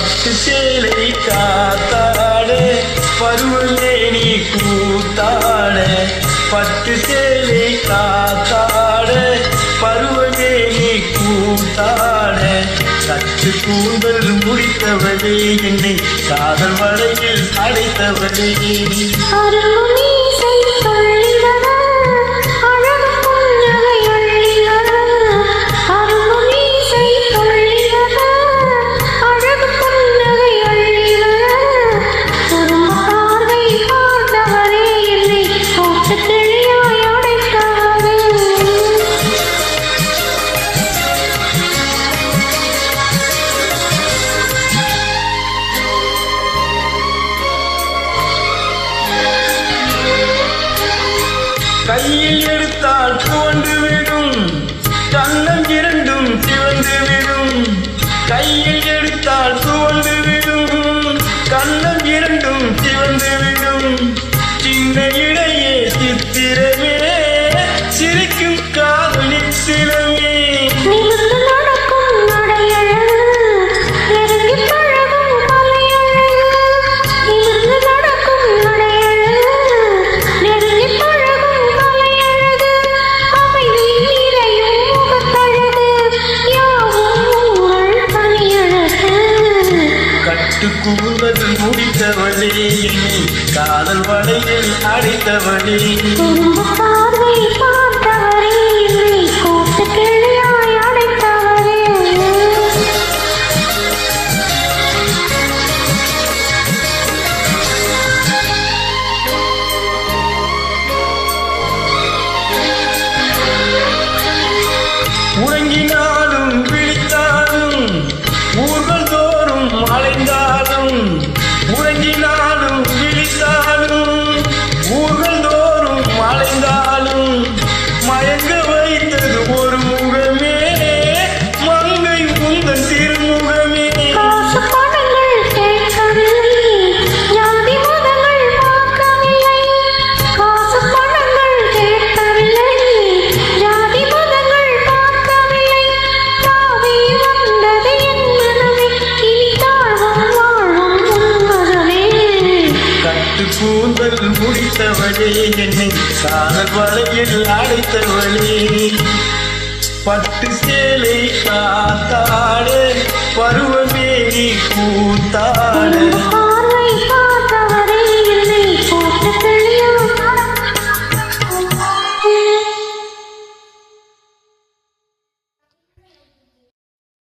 பட்டு சேலை காத்தாட பருவமே நீ கூத்தாட பட்டு சேலை காத்தாட பருவமே நீ கூத்தாட கற்று கூந்தல் முடித்தவளே என்னை காதல் வலையில் அடைத்தவளே கையில் எடுத்தால் தோன்று விடும் கண்ணம் இரண்டும் சிவந்து விடும் கையில் எடுத்தால் தோன்று விடும் கண்ணம் இரண்டும் சிவந்து விடும் சின்ன இடையே சித்திரமே சிரிக்கும் காதலின் சிலமே கூந்தல் முடித்தவளே காதல் வலையில் அடைத்தவளே பார்வை பார்த்தவரே கூட்டு கிளியாய் அடைத்தவரே உறங்கினாலும் விழித்தாலும் ஊர்கள் தோறும் அலைந்தாலும் உறங்கினாலும் விழித்தாலும் ஊர்கள் தோறும் அலைந்தாலும் மயங்க வைத்தது ஒரு முகமே மங்கை உந்தன் திருமுகமே கூந்தல் முடித்தவளே என்னை காதல் வலையில் அடைத்தவளே பட்டு சேலை காத்தாட பருவமே நீ கூத்தாட